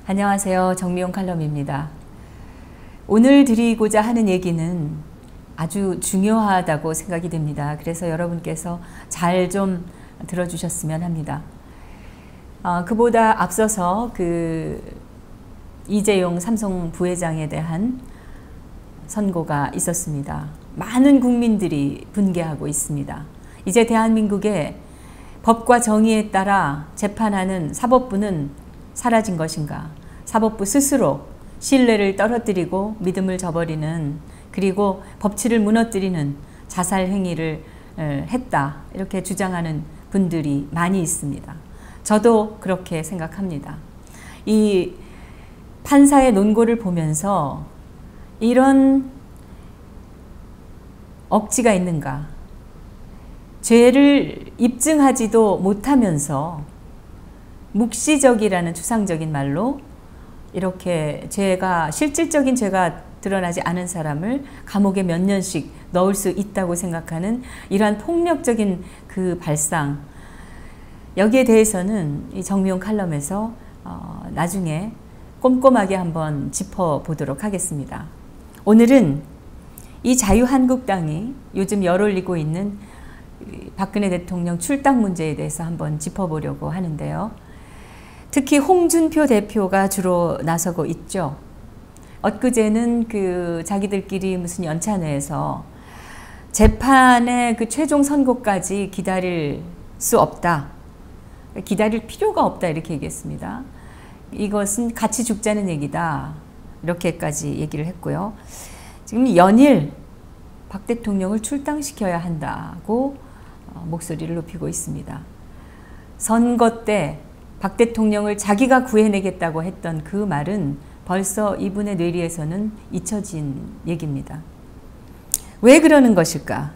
안녕하세요. 정미용 칼럼입니다. 오늘 드리고자 하는 얘기는 아주 중요하다고 생각이 됩니다. 그래서 여러분께서 잘 좀 들어주셨으면 합니다. 그보다 앞서서 이재용 삼성 부회장에 대한 선고가 있었습니다. 많은 국민들이 분개하고 있습니다. 이제 대한민국의 법과 정의에 따라 재판하는 사법부는 사라진 것인가? 사법부 스스로 신뢰를 떨어뜨리고 믿음을 저버리는, 그리고 법치를 무너뜨리는 자살 행위를 했다, 이렇게 주장하는 분들이 많이 있습니다. 저도 그렇게 생각합니다. 이 판사의 논고를 보면서 이런 억지가 있는가? 죄를 입증하지도 못하면서 묵시적이라는 추상적인 말로 이렇게 실질적인 죄가 드러나지 않은 사람을 감옥에 몇 년씩 넣을 수 있다고 생각하는 이러한 폭력적인 그 발상, 여기에 대해서는 이 정미용 칼럼에서 나중에 꼼꼼하게 한번 짚어보도록 하겠습니다. 오늘은 이 자유한국당이 요즘 열올리고 있는 박근혜 대통령 출당 문제에 대해서 한번 짚어보려고 하는데요. 특히 홍준표 대표가 주로 나서고 있죠. 엊그제는 자기들끼리 무슨 연찬회에서 재판의 최종 선고까지 기다릴 수 없다, 기다릴 필요가 없다, 이렇게 얘기했습니다. 이것은 같이 죽자는 얘기다, 이렇게까지 얘기를 했고요. 지금 연일 박 대통령을 출당시켜야 한다고 목소리를 높이고 있습니다. 선거 때 박 대통령을 자기가 구해내겠다고 했던 그 말은 벌써 이분의 뇌리에서는 잊혀진 얘기입니다. 왜 그러는 것일까?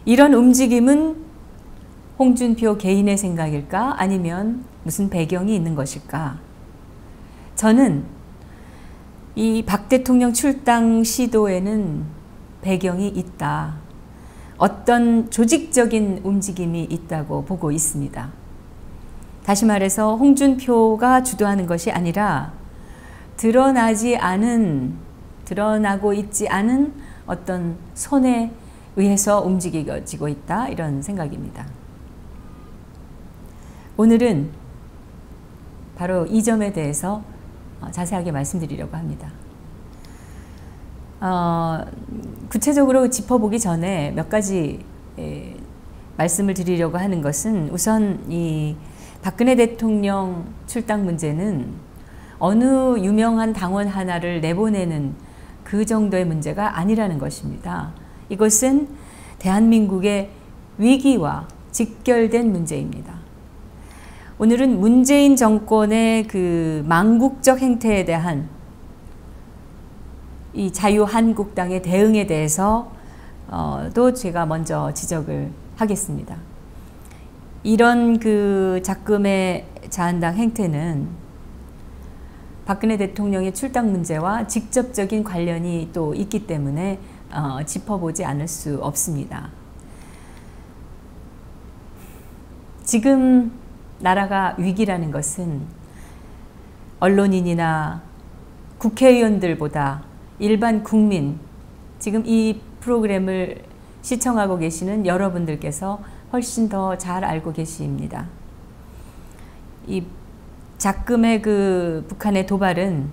이런 움직임은 홍준표 개인의 생각일까? 아니면 무슨 배경이 있는 것일까? 저는 이 박 대통령 출당 시도에는 배경이 있다, 어떤 조직적인 움직임이 있다고 보고 있습니다. 다시 말해서 홍준표가 주도하는 것이 아니라 드러나고 있지 않은 어떤 손에 의해서 움직여지고 있다, 이런 생각입니다. 오늘은 바로 이 점에 대해서 자세하게 말씀드리려고 합니다. 구체적으로 짚어보기 전에 몇 가지 말씀을 드리려고 하는 것은, 우선 이 박근혜 대통령 출당 문제는 어느 유명한 당원 하나를 내보내는 그 정도의 문제가 아니라는 것입니다. 이것은 대한민국의 위기와 직결된 문제입니다. 오늘은 문재인 정권의 망국적 행태에 대한 이 자유한국당의 대응에 대해서 또 제가 먼저 지적을 하겠습니다. 이런 작금의 자한당 행태는 박근혜 대통령의 출당 문제와 직접적인 관련이 또 있기 때문에 짚어보지 않을 수 없습니다. 지금 나라가 위기라는 것은 언론인이나 국회의원들보다 일반 국민, 지금 이 프로그램을 시청하고 계시는 여러분들께서 훨씬 더 잘 알고 계십니다. 이 작금의 북한의 도발은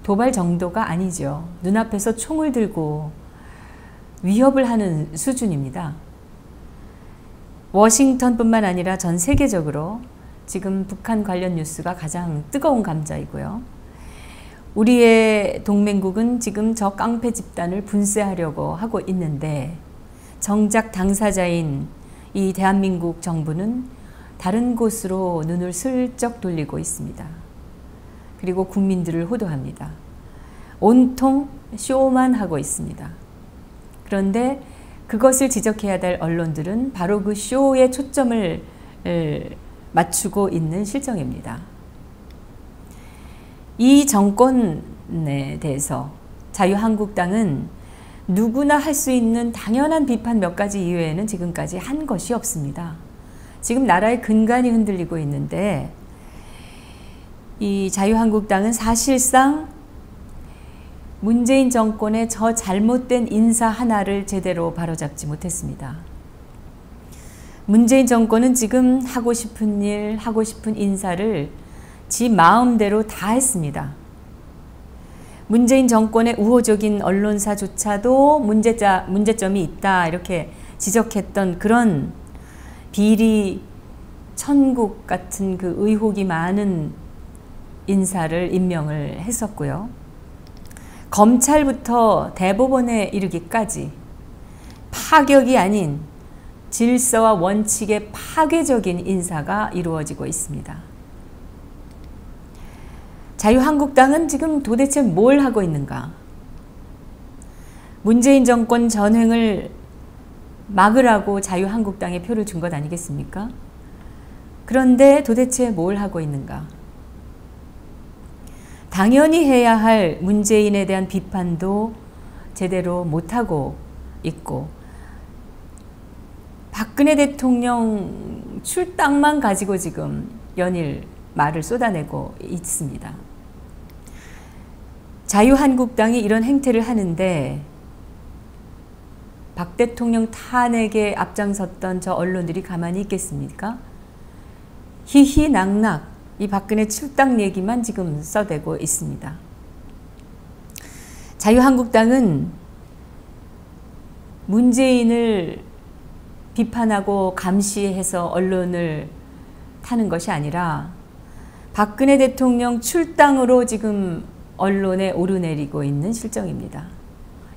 도발 정도가 아니죠. 눈앞에서 총을 들고 위협을 하는 수준입니다. 워싱턴뿐만 아니라 전 세계적으로 지금 북한 관련 뉴스가 가장 뜨거운 감자이고요. 우리의 동맹국은 지금 저 깡패 집단을 분쇄하려고 하고 있는데, 정작 당사자인 이 대한민국 정부는 다른 곳으로 눈을 슬쩍 돌리고 있습니다. 그리고 국민들을 호도합니다. 온통 쇼만 하고 있습니다. 그런데 그것을 지적해야 될 언론들은 바로 그 쇼에 초점을 맞추고 있는 실정입니다. 이 정권에 대해서 자유한국당은 누구나 할 수 있는 당연한 비판 몇 가지 이외에는 지금까지 한 것이 없습니다. 지금 나라의 근간이 흔들리고 있는데 이 자유한국당은 사실상 문재인 정권의 저 잘못된 인사 하나를 제대로 바로잡지 못했습니다. 문재인 정권은 지금 하고 싶은 일, 하고 싶은 인사를 지 마음대로 다 했습니다. 문재인 정권의 우호적인 언론사조차도 문제점이 있다 이렇게 지적했던 그런 비리 천국 같은 그 의혹이 많은 인사를 임명을 했었고요. 검찰부터 대법원에 이르기까지 파격이 아닌 질서와 원칙의 파괴적인 인사가 이루어지고 있습니다. 자유한국당은 지금 도대체 뭘 하고 있는가? 문재인 정권 전횡을 막으라고 자유한국당에 표를 준 것 아니겠습니까? 그런데 도대체 뭘 하고 있는가? 당연히 해야 할 문재인에 대한 비판도 제대로 못하고 있고, 박근혜 대통령 출당만 가지고 지금 연일 말을 쏟아내고 있습니다. 자유한국당이 이런 행태를 하는데 박 대통령 탄핵에 앞장섰던 저 언론들이 가만히 있겠습니까? 희희낙낙 이 박근혜 출당 얘기만 지금 써대고 있습니다. 자유한국당은 문재인을 비판하고 감시해서 언론을 타는 것이 아니라 박근혜 대통령 출당으로 지금 언론에 오르내리고 있는 실정입니다.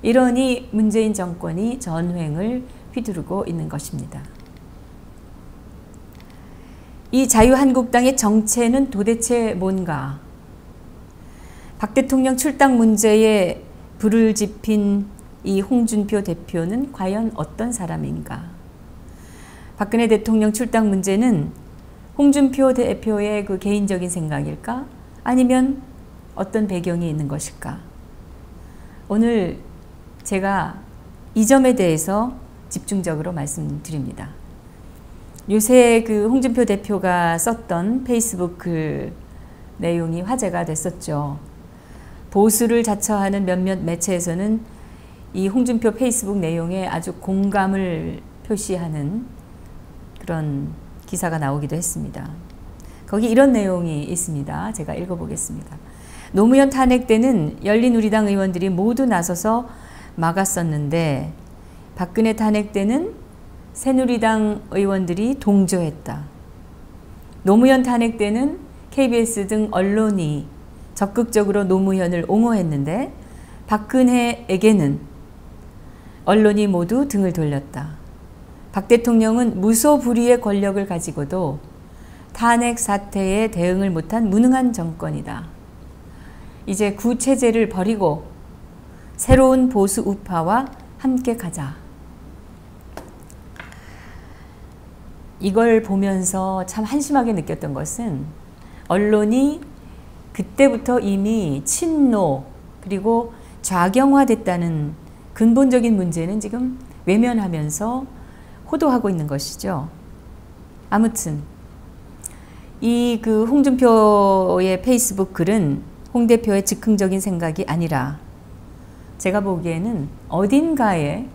이러니 문재인 정권이 전횡을 휘두르고 있는 것입니다. 이 자유한국당의 정체는 도대체 뭔가? 박 대통령 출당 문제에 불을 지핀 이 홍준표 대표는 과연 어떤 사람인가? 박근혜 대통령 출당 문제는 홍준표 대표의 그 개인적인 생각일까? 아니면 어떤 배경이 있는 것일까? 오늘 제가 이 점에 대해서 집중적으로 말씀드립니다. 요새 그 홍준표 대표가 썼던 페이스북 글 내용이 화제가 됐었죠. 보수를 자처하는 몇몇 매체에서는 이 홍준표 페이스북 내용에 아주 공감을 표시하는 그런 기사가 나오기도 했습니다. 거기 이런 내용이 있습니다. 제가 읽어보겠습니다. 노무현 탄핵 때는 열린우리당 의원들이 모두 나서서 막았었는데 박근혜 탄핵 때는 새누리당 의원들이 동조했다. 노무현 탄핵 때는 KBS 등 언론이 적극적으로 노무현을 옹호했는데 박근혜에게는 언론이 모두 등을 돌렸다. 박 대통령은 무소불위의 권력을 가지고도 탄핵 사태에 대응을 못한 무능한 정권이다. 이제 구체제를 버리고 새로운 보수 우파와 함께 가자. 이걸 보면서 참 한심하게 느꼈던 것은 언론이 그때부터 이미 친노 그리고 좌경화됐다는 근본적인 문제는 지금 외면하면서 호도하고 있는 것이죠. 아무튼 이 그 홍준표의 페이스북 글은 홍 대표의 즉흥적인 생각이 아니라 제가 보기에는 어딘가에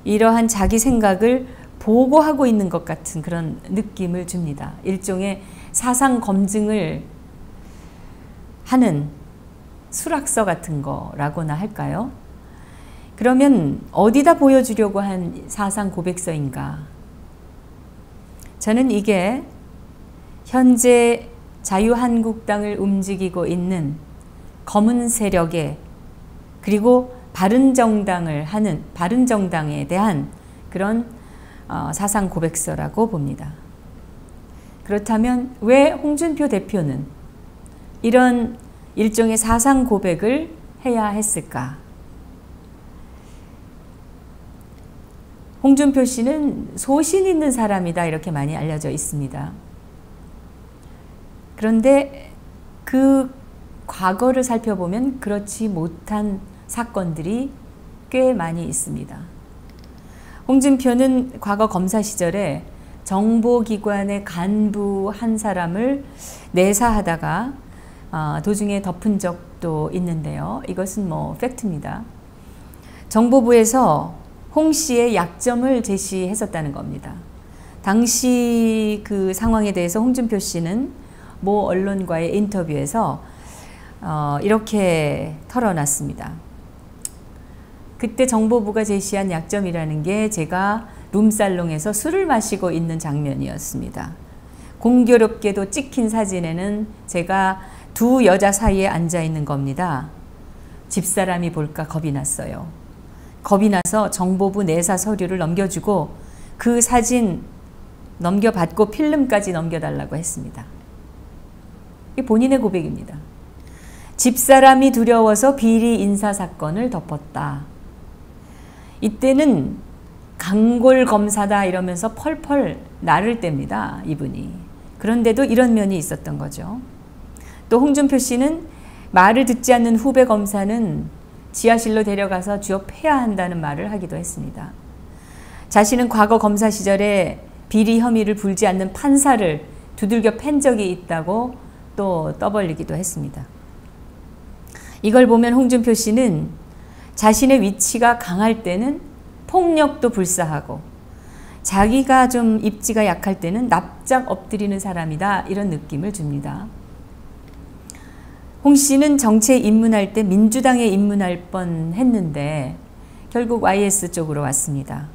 이러한 자기 생각을 보고하고 있는 것 같은 그런 느낌을 줍니다. 일종의 사상 검증을 하는 수락서 같은 거라고나 할까요? 그러면 어디다 보여주려고 한 사상 고백서인가? 저는 이게 현재 자유한국당을 움직이고 있는 검은 세력에 그리고 바른정당에 대한 그런 사상 고백서라고 봅니다. 그렇다면 왜 홍준표 대표는 이런 일종의 사상 고백을 해야 했을까? 홍준표 씨는 소신 있는 사람이다 이렇게 많이 알려져 있습니다. 그런데 그 과거를 살펴보면 그렇지 못한 사건들이 꽤 많이 있습니다. 홍준표는 과거 검사 시절에 정보기관의 간부 한 사람을 내사하다가 도중에 덮은 적도 있는데요. 이것은 뭐 팩트입니다. 정보부에서 홍 씨의 약점을 제시했었다는 겁니다. 당시 그 상황에 대해서 홍준표 씨는 모 언론과의 인터뷰에서 이렇게 털어놨습니다. 그때 정보부가 제시한 약점이라는 게 제가 룸살롱에서 술을 마시고 있는 장면이었습니다. 공교롭게도 찍힌 사진에는 제가 두 여자 사이에 앉아 있는 겁니다. 집사람이 볼까 겁이 났어요. 겁이 나서 정보부 내사 서류를 넘겨주고 그 사진 넘겨받고 필름까지 넘겨달라고 했습니다. 이게 본인의 고백입니다. 집사람이 두려워서 비리 인사 사건을 덮었다. 이때는 강골 검사다 이러면서 펄펄 나를 뗍니다. 이분이. 그런데도 이런 면이 있었던 거죠. 또 홍준표 씨는 말을 듣지 않는 후배 검사는 지하실로 데려가서 쥐어 패야 한다는 말을 하기도 했습니다. 자신은 과거 검사 시절에 비리 혐의를 불지 않는 판사를 두들겨 팬 적이 있다고 또 떠벌리기도 했습니다. 이걸 보면 홍준표 씨는 자신의 위치가 강할 때는 폭력도 불사하고 자기가 좀 입지가 약할 때는 납작 엎드리는 사람이다 이런 느낌을 줍니다. 홍 씨는 정치에 입문할 때 민주당에 입문할 뻔했는데 결국 YS 쪽으로 왔습니다.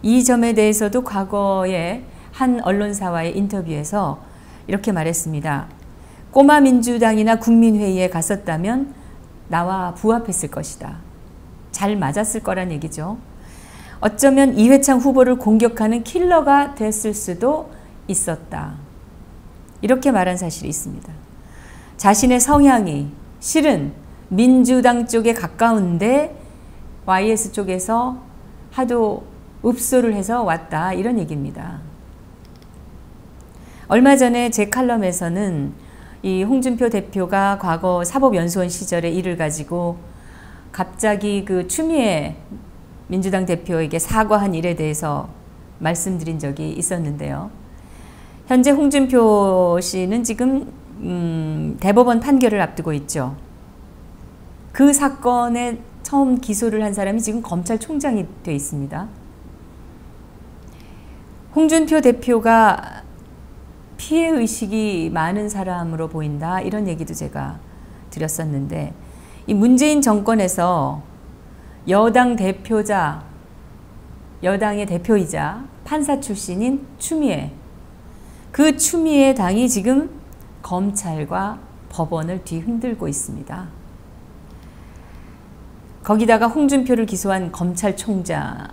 이 점에 대해서도 과거에 한 언론사와의 인터뷰에서 이렇게 말했습니다. 꼬마 민주당이나 국민회의에 갔었다면 나와 부합했을 것이다. 잘 맞았을 거란 얘기죠. 어쩌면 이회창 후보를 공격하는 킬러가 됐을 수도 있었다. 이렇게 말한 사실이 있습니다. 자신의 성향이 실은 민주당 쪽에 가까운데 YS 쪽에서 하도 읍소를 해서 왔다 이런 얘기입니다. 얼마 전에 제 칼럼에서는 이 홍준표 대표가 과거 사법연수원 시절의 일을 가지고 갑자기 그 추미애 민주당 대표에게 사과한 일에 대해서 말씀드린 적이 있었는데요. 현재 홍준표 씨는 지금 대법원 판결을 앞두고 있죠. 그 사건에 처음 기소를 한 사람이 지금 검찰총장이 돼 있습니다. 홍준표 대표가 피해의식이 많은 사람으로 보인다 이런 얘기도 제가 드렸었는데 이 문재인 정권에서 여당 대표자, 여당의 대표이자 판사 출신인 추미애, 그 추미애 당이 지금 검찰과 법원을 뒤흔들고 있습니다. 거기다가 홍준표를 기소한 검찰총장,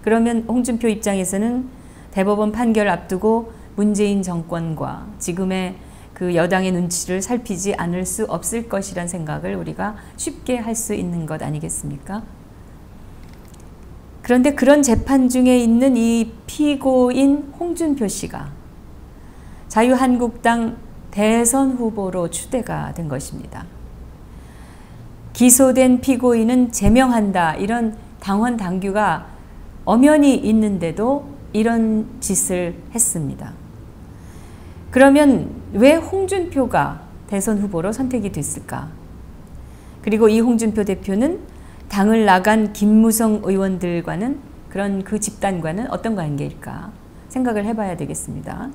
그러면 홍준표 입장에서는 대법원 판결을 앞두고 문재인 정권과 지금의 그 여당의 눈치를 살피지 않을 수 없을 것이란 생각을 우리가 쉽게 할 수 있는 것 아니겠습니까? 그런데 그런 재판 중에 있는 이 피고인 홍준표 씨가 자유한국당 대선 후보로 추대가 된 것입니다. 기소된 피고인은 제명한다 이런 당원 당규가 엄연히 있는데도 이런 짓을 했습니다. 그러면 왜 홍준표가 대선 후보로 선택이 됐을까? 그리고 이 홍준표 대표는 당을 나간 김무성 의원들과는 그런 그 집단과는 어떤 관계일까 생각을 해봐야 되겠습니다.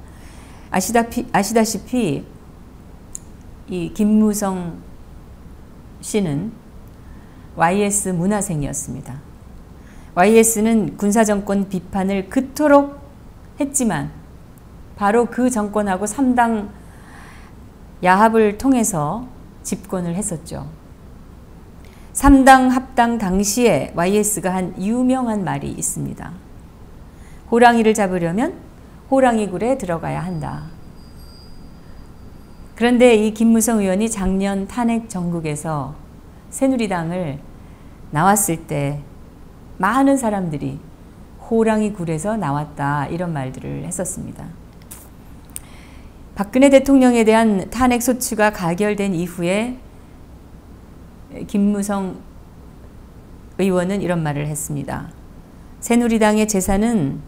아시다시피 이 김무성 씨는 YS 문화생이었습니다. YS는 군사정권 비판을 그토록 했지만 바로 그 정권하고 3당 야합을 통해서 집권을 했었죠. 3당 합당 당시에 YS가 한 유명한 말이 있습니다. 호랑이를 잡으려면 호랑이 굴에 들어가야 한다. 그런데 이 김무성 의원이 작년 탄핵 정국에서 새누리당을 나왔을 때 많은 사람들이 호랑이 굴에서 나왔다 이런 말들을 했었습니다. 박근혜 대통령에 대한 탄핵 소추가 가결된 이후에 김무성 의원은 이런 말을 했습니다. 새누리당의 재산은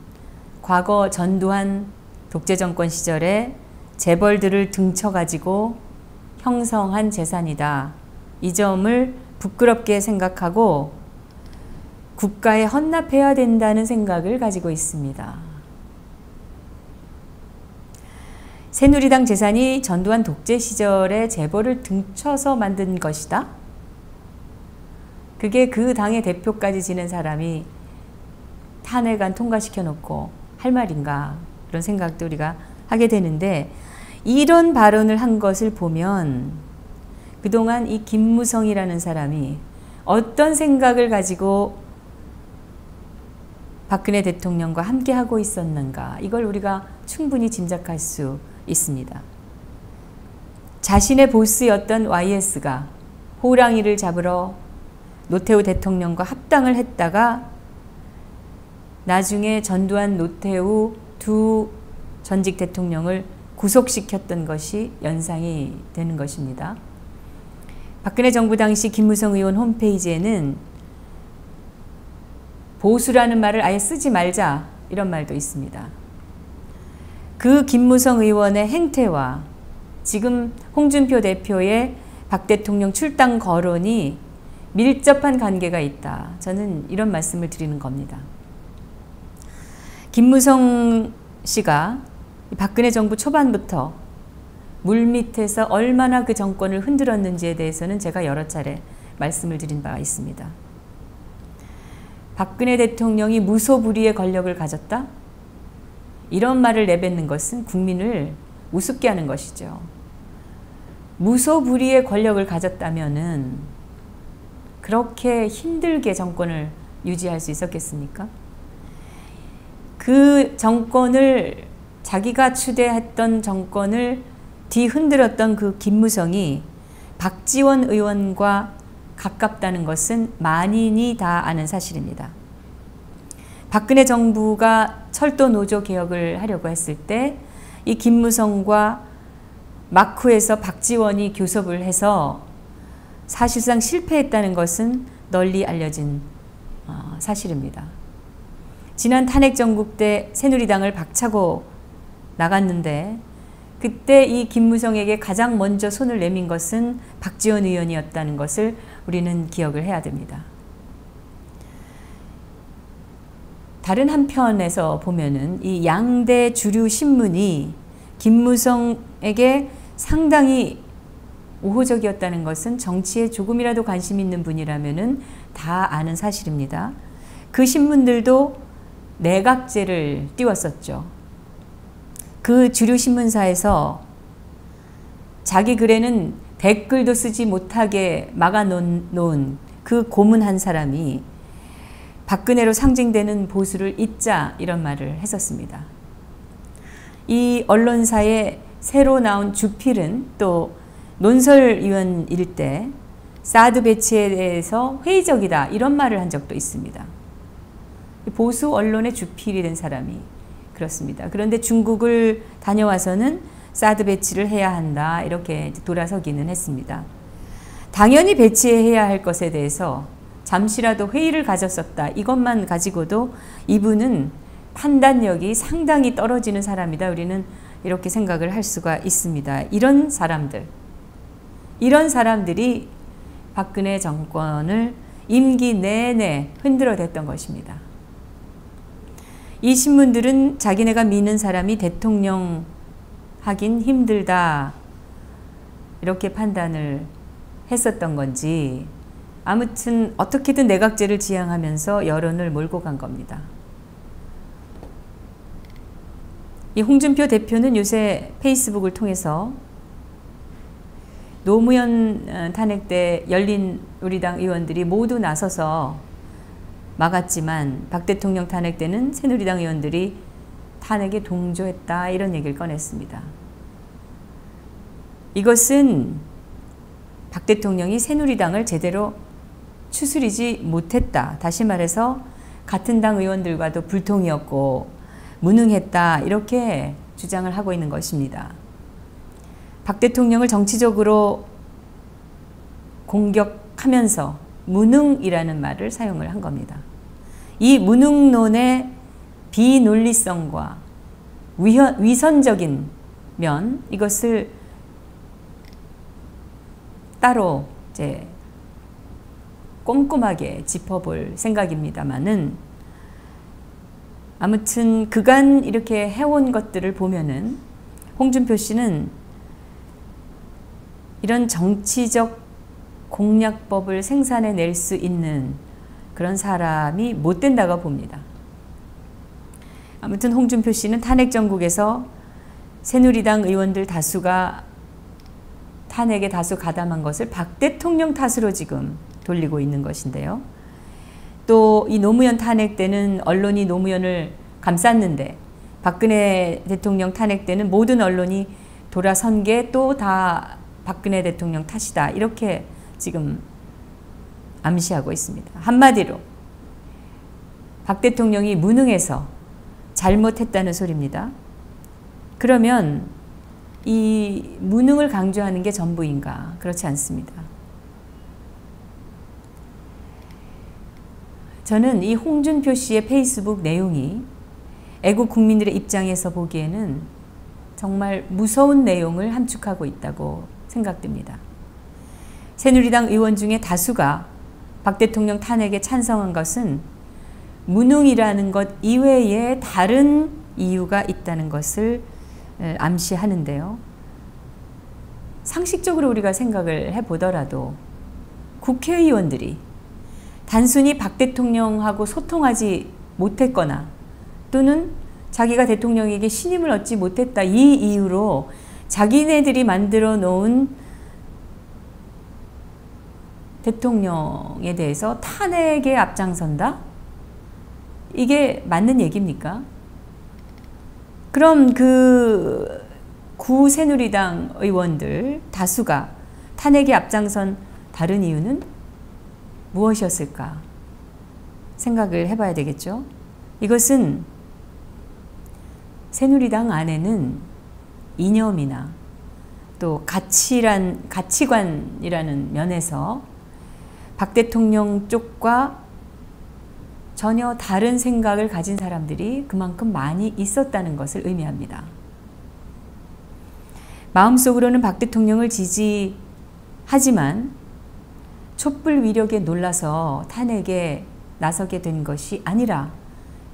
과거 전두환 독재정권 시절에 재벌들을 등쳐가지고 형성한 재산이다. 이 점을 부끄럽게 생각하고 국가에 헌납해야 된다는 생각을 가지고 있습니다. 새누리당 재산이 전두환 독재 시절에 재벌을 등쳐서 만든 것이다. 그게 그 당의 대표까지 지낸 사람이 탄핵안 통과시켜 놓고 할 말인가, 그런 생각도 우리가 하게 되는데, 이런 발언을 한 것을 보면 그동안 이 김무성이라는 사람이 어떤 생각을 가지고 박근혜 대통령과 함께하고 있었는가, 이걸 우리가 충분히 짐작할 수 있습니다. 자신의 보스였던 YS가 호랑이를 잡으러 노태우 대통령과 합당을 했다가 나중에 전두환, 노태우 두 전직 대통령을 구속시켰던 것이 연상이 되는 것입니다. 박근혜 정부 당시 김무성 의원 홈페이지에는 보수라는 말을 아예 쓰지 말자, 이런 말도 있습니다. 그 김무성 의원의 행태와 지금 홍준표 대표의 박 대통령 출당 거론이 밀접한 관계가 있다. 저는 이런 말씀을 드리는 겁니다. 김무성 씨가 박근혜 정부 초반부터 물밑에서 얼마나 그 정권을 흔들었는지에 대해서는 제가 여러 차례 말씀을 드린 바가 있습니다. 박근혜 대통령이 무소불위의 권력을 가졌다? 이런 말을 내뱉는 것은 국민을 우습게 하는 것이죠. 무소불위의 권력을 가졌다면은 그렇게 힘들게 정권을 유지할 수 있었겠습니까? 그 정권을, 자기가 추대했던 정권을 뒤흔들었던 그 김무성이 박지원 의원과 가깝다는 것은 만인이 다 아는 사실입니다. 박근혜 정부가 철도 노조 개혁을 하려고 했을 때 이 김무성과 막후에서 박지원이 교섭을 해서 사실상 실패했다는 것은 널리 알려진 사실입니다. 지난 탄핵 정국 때 새누리당을 박차고 나갔는데 그때 이 김무성에게 가장 먼저 손을 내민 것은 박지원 의원이었다는 것을 우리는 기억을 해야 됩니다. 다른 한편에서 보면은 이 양대 주류 신문이 김무성에게 상당히 우호적이었다는 것은 정치에 조금이라도 관심 있는 분이라면은 다 아는 사실입니다. 그 신문들도 내각제를 띄웠었죠. 그 주류 신문사에서 자기 글에는 댓글도 쓰지 못하게 막아놓은 그 고문 한 사람이 박근혜로 상징되는 보수를 잇자, 이런 말을 했었습니다. 이 언론사에 새로 나온 주필은 또 논설위원일 때 사드 배치에 대해서 회의적이다, 이런 말을 한 적도 있습니다. 보수 언론의 주필이 된 사람이 그렇습니다. 그런데 중국을 다녀와서는 사드 배치를 해야 한다, 이렇게 돌아서기는 했습니다. 당연히 배치해야 할 것에 대해서 잠시라도 회의를 가졌었다, 이것만 가지고도 이분은 판단력이 상당히 떨어지는 사람이다, 우리는 이렇게 생각을 할 수가 있습니다. 이런 사람들이 박근혜 정권을 임기 내내 흔들어댔던 것입니다. 이 신문들은 자기네가 미는 사람이 대통령 하긴 힘들다, 이렇게 판단을 했었던 건지 아무튼 어떻게든 내각제를 지향하면서 여론을 몰고 간 겁니다. 이 홍준표 대표는 요새 페이스북을 통해서 노무현 탄핵 때 열린우리당 의원들이 모두 나서서 막았지만 박 대통령 탄핵 때는 새누리당 의원들이 탄핵에 동조했다, 이런 얘기를 꺼냈습니다. 이것은 박 대통령이 새누리당을 제대로 추스리지 못했다, 다시 말해서 같은 당 의원들과도 불통이었고 무능했다, 이렇게 주장을 하고 있는 것입니다. 박 대통령을 정치적으로 공격하면서 무능이라는 말을 사용을 한 겁니다. 이 무능론의 비논리성과 위선적인 이것을 따로 이제 꼼꼼하게 짚어볼 생각입니다만은, 아무튼 그간 이렇게 해온 것들을 보면은 홍준표 씨는 이런 정치적 공략법을 생산해낼 수 있는 그런 사람이 못 된다고 봅니다. 아무튼 홍준표 씨는 탄핵 정국에서 새누리당 의원들 다수가 탄핵에 다수 가담한 것을 박 대통령 탓으로 지금 돌리고 있는 것인데요. 또 이 노무현 탄핵 때는 언론이 노무현을 감쌌는데, 박근혜 대통령 탄핵 때는 모든 언론이 돌아선 게 또 다 박근혜 대통령 탓이다, 이렇게 지금 암시하고 있습니다. 한마디로 박 대통령이 무능해서 잘못했다는 소리입니다. 그러면 이 무능을 강조하는 게 전부인가? 그렇지 않습니다. 저는 이 홍준표 씨의 페이스북 내용이 애국 국민들의 입장에서 보기에는 정말 무서운 내용을 함축하고 있다고 생각됩니다. 새누리당 의원 중에 다수가 박 대통령 탄핵에 찬성한 것은 무능이라는 것 이외에 다른 이유가 있다는 것을 암시하는데요. 상식적으로 우리가 생각을 해보더라도 국회의원들이 단순히 박 대통령하고 소통하지 못했거나 또는 자기가 대통령에게 신임을 얻지 못했다, 이 이유로 자기네들이 만들어 놓은 대통령에 대해서 탄핵에 앞장선다? 이게 맞는 얘기입니까? 그럼 그 구새누리당 의원들 다수가 탄핵에 앞장선 다른 이유는 무엇이었을까 생각을 해봐야 되겠죠. 이것은 새누리당 안에는 이념이나 또 가치관이라는 면에서 박 대통령 쪽과 전혀 다른 생각을 가진 사람들이 그만큼 많이 있었다는 것을 의미합니다. 마음속으로는 박 대통령을 지지하지만 촛불 위력에 놀라서 탄핵에 나서게 된 것이 아니라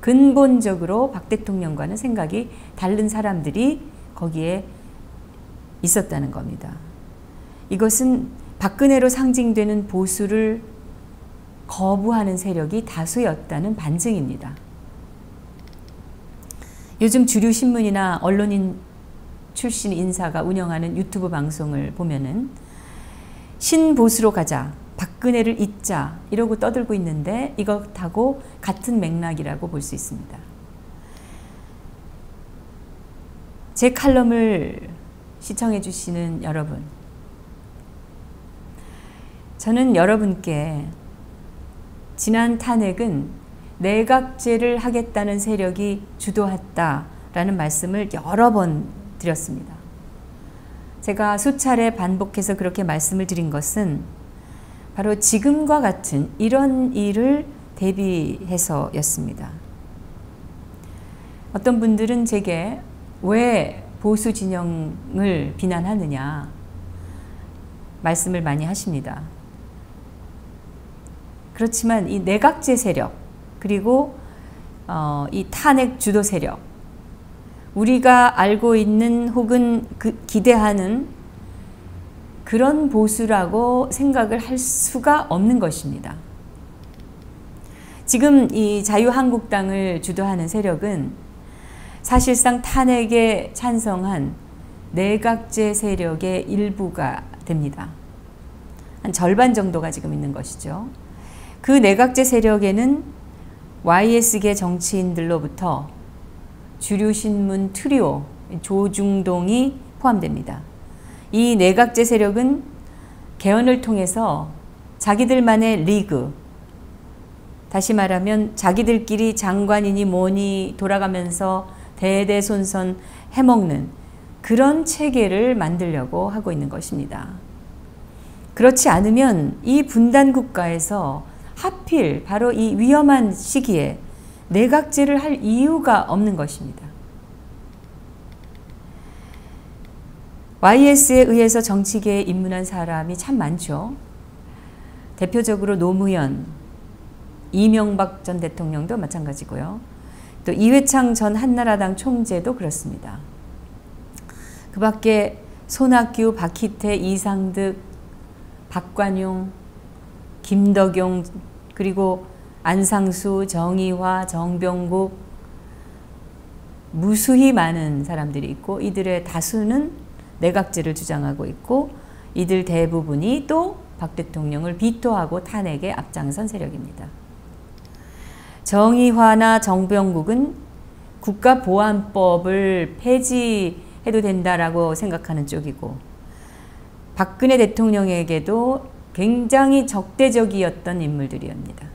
근본적으로 박 대통령과는 생각이 다른 사람들이 거기에 있었다는 겁니다. 이것은 박근혜로 상징되는 보수를 거부하는 세력이 다수였다는 반증입니다. 요즘 주류 신문이나 언론인 출신 인사가 운영하는 유튜브 방송을 보면은 신보수로 가자, 박근혜를 잊자 이러고 떠들고 있는데 이것하고 같은 맥락이라고 볼 수 있습니다. 제 칼럼을 시청해 주시는 여러분, 저는 여러분께 지난 탄핵은 내각제를 하겠다는 세력이 주도했다라는 말씀을 여러 번 드렸습니다. 제가 수차례 반복해서 그렇게 말씀을 드린 것은 바로 지금과 같은 이런 일을 대비해서였습니다. 어떤 분들은 제게 왜 보수 진영을 비난하느냐 말씀을 많이 하십니다. 그렇지만 이 내각제 세력 그리고 이 탄핵 주도 세력, 우리가 알고 있는 혹은 기대하는 그런 보수라고 생각을 할 수가 없는 것입니다. 지금 이 자유한국당을 주도하는 세력은 사실상 탄핵에 찬성한 내각제 세력의 일부가 됩니다. 한 절반 정도가 지금 있는 것이죠. 그 내각제 세력에는 YS계 정치인들로부터 주류신문 트리오 조중동이 포함됩니다. 이 내각제 세력은 개헌을 통해서 자기들만의 리그, 다시 말하면 자기들끼리 장관이니 뭐니 돌아가면서 대대손손 해먹는 그런 체계를 만들려고 하고 있는 것입니다. 그렇지 않으면 이 분단 국가에서 하필 바로 이 위험한 시기에 내각제를 할 이유가 없는 것입니다. YS에 의해서 정치계에 입문한 사람이 참 많죠. 대표적으로 노무현, 이명박 전 대통령도 마찬가지고요. 또 이회창 전 한나라당 총재도 그렇습니다. 그 밖에 손학규, 박희태, 이상득, 박관용, 김덕용, 그리고 안상수, 정의화, 정병국, 무수히 많은 사람들이 있고 이들의 다수는 내각제를 주장하고 있고 이들 대부분이 또 박 대통령을 비토하고 탄핵에 앞장선 세력입니다. 정의화나 정병국은 국가보안법을 폐지해도 된다라고 생각하는 쪽이고 박근혜 대통령에게도 굉장히 적대적이었던 인물들이옵니다.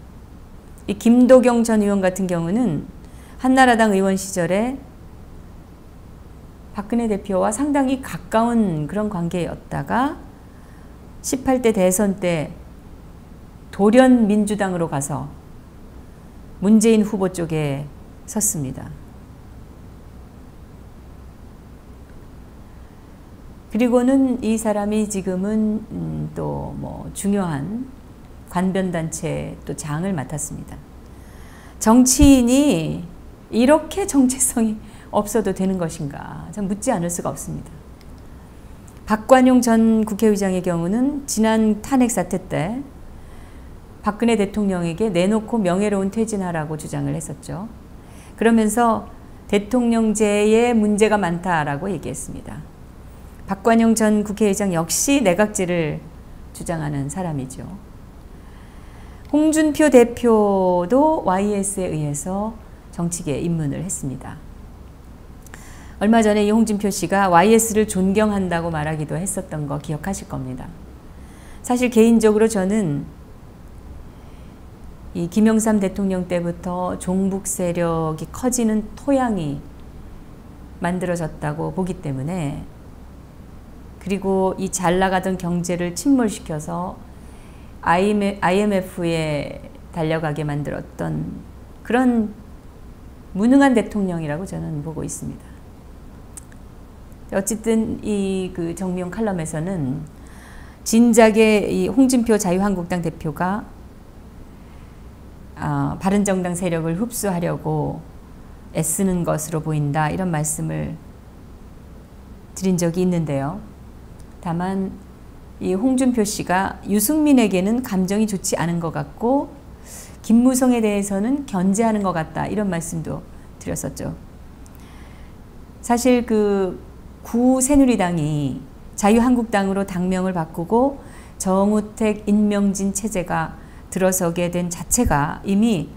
이 김도경 전 의원 같은 경우는 한나라당 의원 시절에 박근혜 대표와 상당히 가까운 그런 관계였다가 18대 대선 때 돌연민주당으로 가서 문재인 후보 쪽에 섰습니다. 그리고는 이 사람이 지금은 또 뭐 중요한 관변단체 또 장을 맡았습니다. 정치인이 이렇게 정체성이 없어도 되는 것인가? 참 묻지 않을 수가 없습니다. 박관용 전 국회의장의 경우는 지난 탄핵 사태 때 박근혜 대통령에게 내놓고 명예로운 퇴진하라고 주장을 했었죠. 그러면서 대통령제에 문제가 많다라고 얘기했습니다. 박관용 전 국회의장 역시 내각제를 주장하는 사람이죠. 홍준표 대표도 YS에 의해서 정치계에 입문을 했습니다. 얼마 전에 이 홍준표 씨가 YS를 존경한다고 말하기도 했었던 거 기억하실 겁니다. 사실 개인적으로 저는 이 김영삼 대통령 때부터 종북 세력이 커지는 토양이 만들어졌다고 보기 때문에 그리고 이 잘 나가던 경제를 침몰시켜서 IMF에 달려가게 만들었던 그런 무능한 대통령이라고 저는 보고 있습니다. 어쨌든 이 그 정미용 칼럼에서는 진작에 이 홍준표 자유한국당 대표가 바른정당 세력을 흡수하려고 애쓰는 것으로 보인다 이런 말씀을 드린 적이 있는데요. 다만 이 홍준표 씨가 유승민에게는 감정이 좋지 않은 것 같고 김무성에 대해서는 견제하는 것 같다 이런 말씀도 드렸었죠. 사실 그 구새누리당이 자유한국당으로 당명을 바꾸고 정우택, 임명진 체제가 들어서게 된 자체가 이미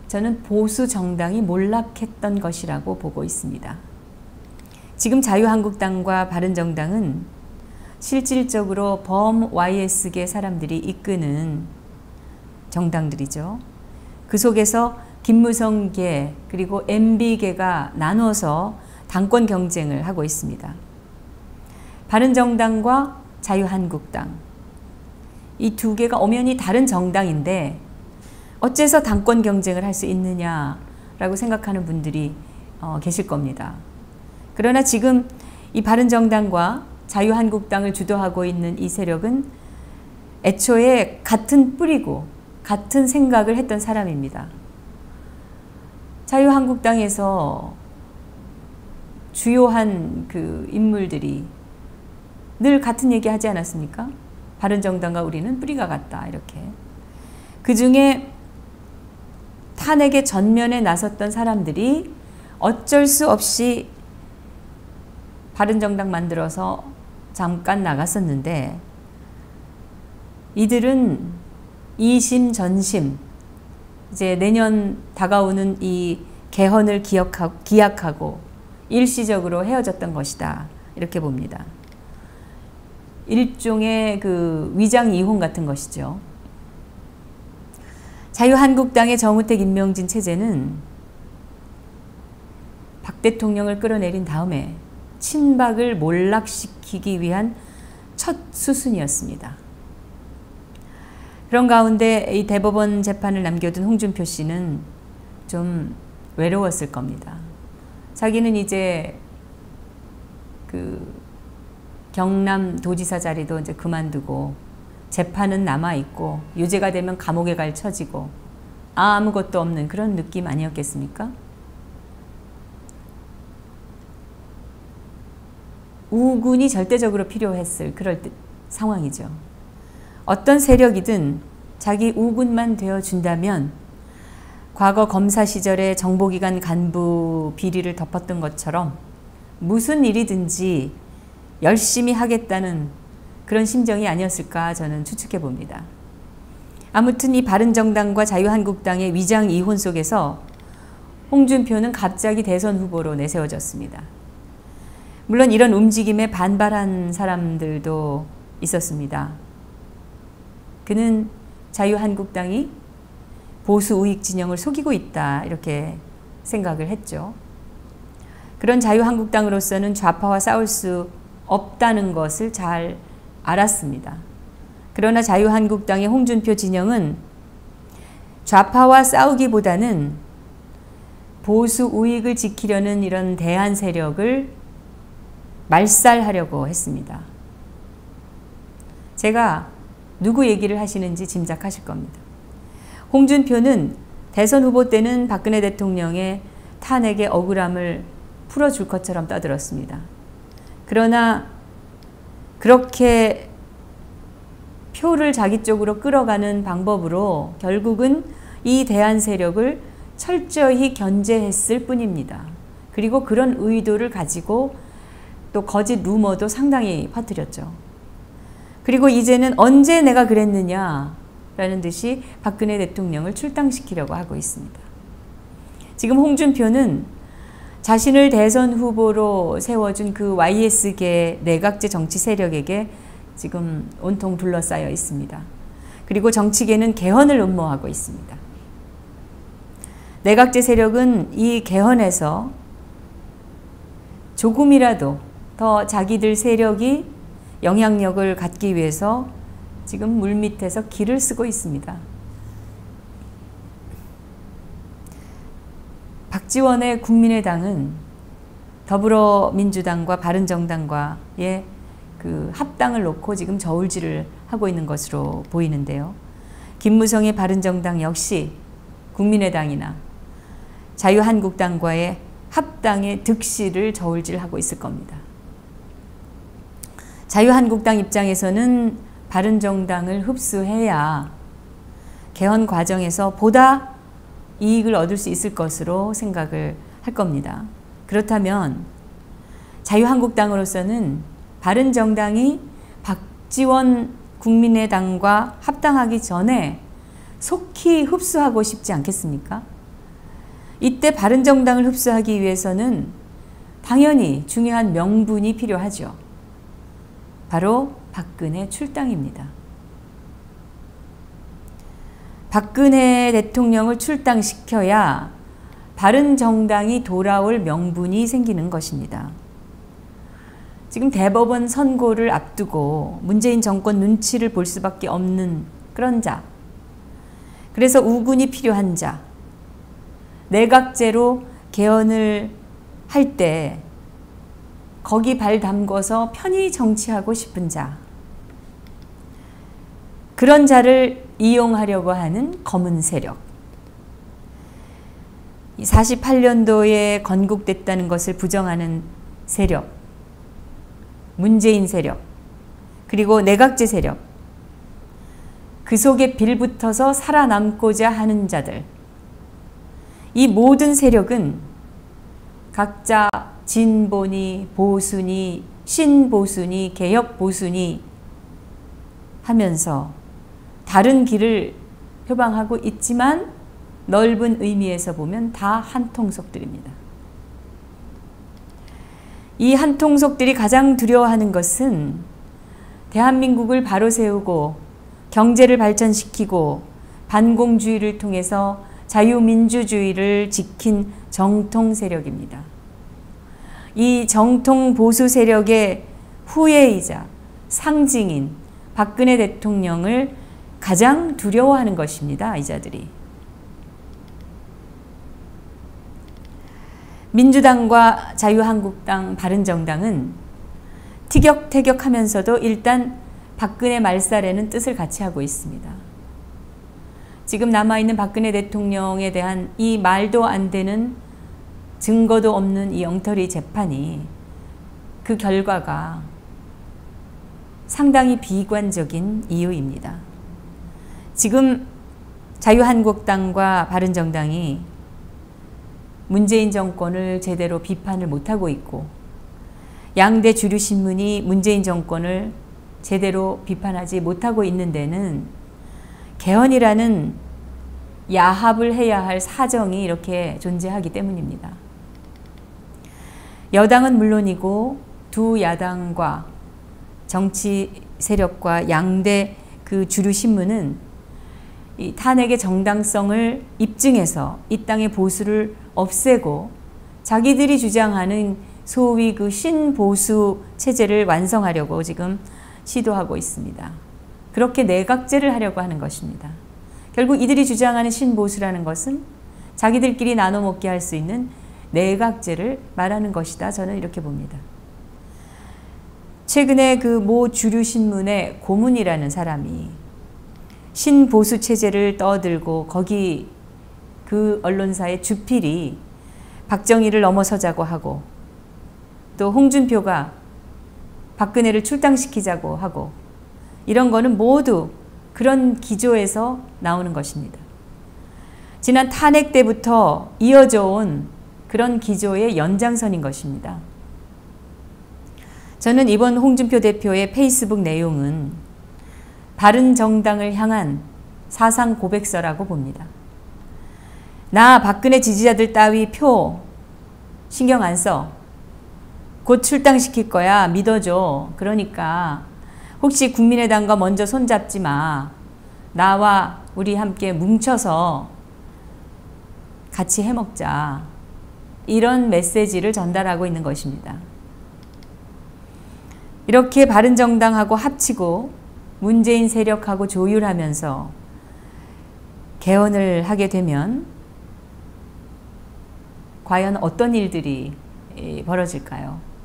저는 보수 정당이 몰락했던 것이라고 보고 있습니다. 지금 자유한국당과 바른정당은 실질적으로 범 YS계 사람들이 이끄는 정당들이죠. 그 속에서 김무성계 그리고 MB계가 나눠서 당권 경쟁을 하고 있습니다. 바른정당과 자유한국당 이 두 개가 엄연히 다른 정당인데 어째서 당권 경쟁을 할 수 있느냐라고 생각하는 분들이 계실 겁니다. 그러나 지금 이 바른정당과 자유한국당을 주도하고 있는 이 세력은 애초에 같은 뿌리고 같은 생각을 했던 사람입니다. 자유한국당에서 주요한 그 인물들이 늘 같은 얘기 하지 않았습니까? 바른정당과 우리는 뿌리가 같다 이렇게. 그 중에 탄핵의 전면에 나섰던 사람들이 어쩔 수 없이 바른정당 만들어서 잠깐 나갔었는데 이들은 이심 전심 이제 내년 다가오는 이 개헌을 기약하고 일시적으로 헤어졌던 것이다 이렇게 봅니다. 일종의 그 위장 이혼 같은 것이죠. 자유한국당의 정우택, 임명진 체제는 박 대통령을 끌어내린 다음에 친박을 몰락시키기 위한 첫 수순이었습니다. 그런 가운데 이 대법원 재판을 남겨둔 홍준표 씨는 좀 외로웠을 겁니다. 자기는 이제 그 경남 도지사 자리도 이제 그만두고 재판은 남아있고 유죄가 되면 감옥에 갈 처지고 아무것도 없는 그런 느낌 아니었겠습니까? 우군이 절대적으로 필요했을 그럴 상황이죠. 어떤 세력이든 자기 우군만 되어준다면 과거 검사 시절에 정보기관 간부 비리를 덮었던 것처럼 무슨 일이든지 열심히 하겠다는 그런 심정이 아니었을까 저는 추측해 봅니다. 아무튼 이 바른정당과 자유한국당의 위장 이혼 속에서 홍준표는 갑자기 대선 후보로 내세워졌습니다. 물론 이런 움직임에 반발한 사람들도 있었습니다. 그는 자유한국당이 보수 우익 진영을 속이고 있다 이렇게 생각을 했죠. 그런 자유한국당으로서는 좌파와 싸울 수 없다는 것을 잘 알았습니다. 그러나 자유한국당의 홍준표 진영은 좌파와 싸우기보다는 보수 우익을 지키려는 이런 대안 세력을 말살하려고 했습니다. 제가 누구 얘기를 하시는지 짐작하실 겁니다. 홍준표는 대선 후보 때는 박근혜 대통령의 탄핵의 억울함을 풀어줄 것처럼 떠들었습니다. 그러나 그렇게 표를 자기 쪽으로 끌어가는 방법으로 결국은 이 대안 세력을 철저히 견제했을 뿐입니다. 그리고 그런 의도를 가지고 또 거짓 루머도 상당히 퍼뜨렸죠. 그리고 이제는 언제 내가 그랬느냐라는 듯이 박근혜 대통령을 출당시키려고 하고 있습니다. 지금 홍준표는 자신을 대선 후보로 세워준 그 YS계 내각제 정치 세력에게 지금 온통 둘러싸여 있습니다. 그리고 정치계는 개헌을 음모하고 있습니다. 내각제 세력은 이 개헌에서 조금이라도 더 자기들 세력이 영향력을 갖기 위해서 지금 물밑에서 기를 쓰고 있습니다. 박지원의 국민의당은 더불어민주당과 바른정당과의 그 합당을 놓고 지금 저울질을 하고 있는 것으로 보이는데요. 김무성의 바른정당 역시 국민의당이나 자유한국당과의 합당의 득실을 저울질하고 있을 겁니다. 자유한국당 입장에서는 바른정당을 흡수해야 개헌 과정에서 보다 이익을 얻을 수 있을 것으로 생각을 할 겁니다. 그렇다면 자유한국당으로서는 바른정당이 박지원 국민의당과 합당하기 전에 속히 흡수하고 싶지 않겠습니까? 이때 바른정당을 흡수하기 위해서는 당연히 중요한 명분이 필요하죠. 바로 박근혜 출당입니다. 박근혜 대통령을 출당시켜야 바른정당이 돌아올 명분이 생기는 것입니다. 지금 대법원 선고를 앞두고 문재인 정권 눈치를 볼 수밖에 없는 그런 자, 그래서 우군이 필요한 자, 내각제로 개헌을 할 때 거기 발 담궈서 편히 정치하고 싶은 자, 그런 자를 이용하려고 하는 검은 세력, 48년도에 건국됐다는 것을 부정하는 세력, 문재인 세력, 그리고 내각제 세력, 그 속에 빌붙어서 살아남고자 하는 자들, 이 모든 세력은 각자 진보니 보수니 신보수니 개혁보수니 하면서 다른 길을 표방하고 있지만 넓은 의미에서 보면 다 한통속들입니다. 이 한통속들이 가장 두려워하는 것은 대한민국을 바로 세우고 경제를 발전시키고 반공주의를 통해서 자유민주주의를 지킨 정통 세력입니다. 이 정통 보수 세력의 후예이자 상징인 박근혜 대통령을 가장 두려워하는 것입니다. 이 자들이. 민주당과 자유한국당, 바른정당은 티격태격하면서도 일단 박근혜 말살에는 뜻을 같이 하고 있습니다. 지금 남아있는 박근혜 대통령에 대한 이 말도 안 되는 증거도 없는 이 엉터리 재판이 그 결과가 상당히 비관적인 이유입니다. 지금 자유한국당과 바른정당이 문재인 정권을 제대로 비판을 못하고 있고 양대 주류 신문이 문재인 정권을 제대로 비판하지 못하고 있는 데는 개헌이라는 야합을 해야 할 사정이 이렇게 존재하기 때문입니다. 여당은 물론이고 두 야당과 정치 세력과 양대 그 주류 신문은 이 탄핵의 정당성을 입증해서 이 땅의 보수를 없애고 자기들이 주장하는 소위 그 신보수 체제를 완성하려고 지금 시도하고 있습니다. 그렇게 내각제를 하려고 하는 것입니다. 결국 이들이 주장하는 신보수라는 것은 자기들끼리 나눠 먹게 할 수 있는 내각제를 말하는 것이다. 저는 이렇게 봅니다. 최근에 그 모 주류 신문의 고문이라는 사람이 신보수 체제를 떠들고 거기 그 언론사의 주필이 박정희를 넘어서자고 하고 또 홍준표가 박근혜를 출당시키자고 하고 이런 거는 모두 그런 기조에서 나오는 것입니다. 지난 탄핵 때부터 이어져 온 그런 기조의 연장선인 것입니다. 저는 이번 홍준표 대표의 페이스북 내용은 바른정당을 향한 사상 고백서라고 봅니다. 나 박근혜 지지자들 따위 표 신경 안 써. 곧 출당시킬 거야. 믿어줘. 그러니까 혹시 국민의당과 먼저 손잡지 마. 나와 우리 함께 뭉쳐서 같이 해먹자. 이런 메시지를 전달하고 있는 것입니다. 이렇게 바른정당하고 합치고 문재인 세력하고 조율하면서 개헌을 하게 되면 과연 어떤 일들이 벌어질까요?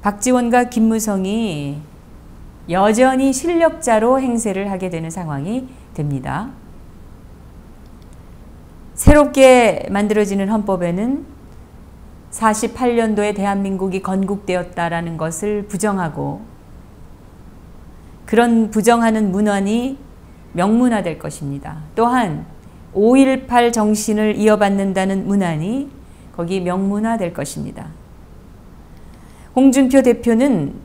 박지원과 김무성이 여전히 실력자로 행세를 하게 되는 상황이 됩니다. 새롭게 만들어지는 헌법에는 48년도에 대한민국이 건국되었다라는 것을 부정하고 그런 부정하는 문헌이 명문화될 것입니다. 또한 5.18 정신을 이어받는다는 문안이 거기 명문화될 것입니다. 홍준표 대표는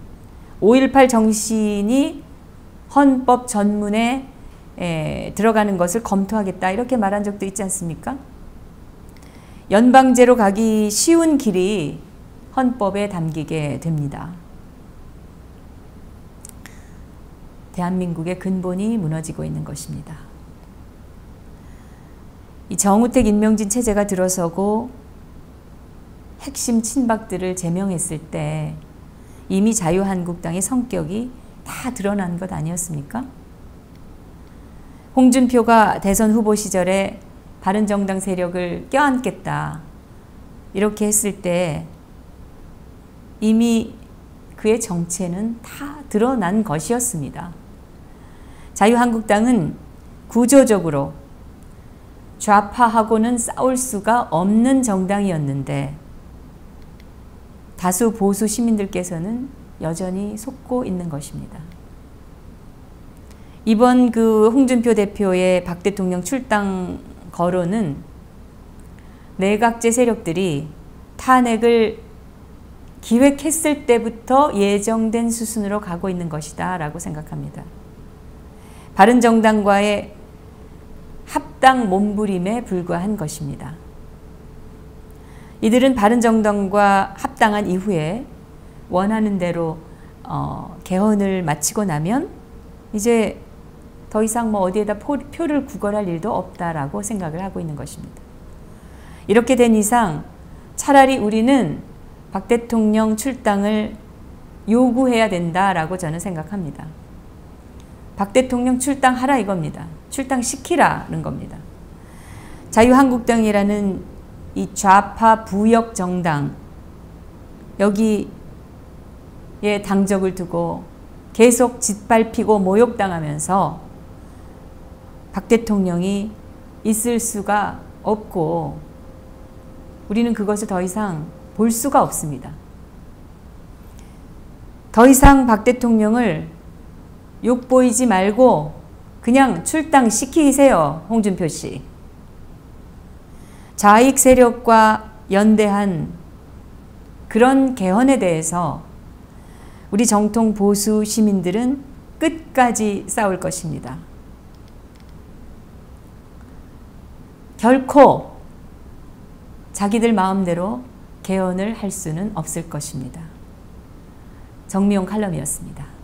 5.18 정신이 헌법 전문에 들어가는 것을 검토하겠다 이렇게 말한 적도 있지 않습니까? 연방제로 가기 쉬운 길이 헌법에 담기게 됩니다. 대한민국의 근본이 무너지고 있는 것입니다. 이 정우택 임명진 체제가 들어서고 핵심 친박들을 제명했을 때 이미 자유한국당의 성격이 다 드러난 것 아니었습니까? 홍준표가 대선 후보 시절에 바른정당 세력을 껴안겠다 이렇게 했을 때 이미 그의 정체는 다 드러난 것이었습니다. 자유한국당은 구조적으로 좌파하고는 싸울 수가 없는 정당이었는데 다수 보수 시민들께서는 여전히 속고 있는 것입니다. 이번 그 홍준표 대표의 박 대통령 출당 거론은 내각제 세력들이 탄핵을 기획했을 때부터 예정된 수순으로 가고 있는 것이다 라고 생각합니다. 바른정당과의 합당 몸부림에 불과한 것입니다. 이들은 바른정당과 합당한 이후에 원하는 대로 개헌을 마치고 나면 이제 더 이상 뭐 어디에다 표를 구걸할 일도 없다라고 생각을 하고 있는 것입니다. 이렇게 된 이상 차라리 우리는 박 대통령 출당을 요구해야 된다라고 저는 생각합니다. 박 대통령 출당하라 이겁니다. 출당시키라는 겁니다. 자유한국당이라는 이 좌파 부역 정당 여기 당적을 두고 계속 짓밟히고 모욕당하면서 박 대통령이 있을 수가 없고 우리는 그것을 더 이상 볼 수가 없습니다. 더 이상 박 대통령을 욕보이지 말고 그냥 출당시키세요. 홍준표 씨. 좌익 세력과 연대한 그런 개헌에 대해서 우리 정통 보수 시민들은 끝까지 싸울 것입니다. 결코 자기들 마음대로 개헌을 할 수는 없을 것입니다. 정미용 칼럼이었습니다.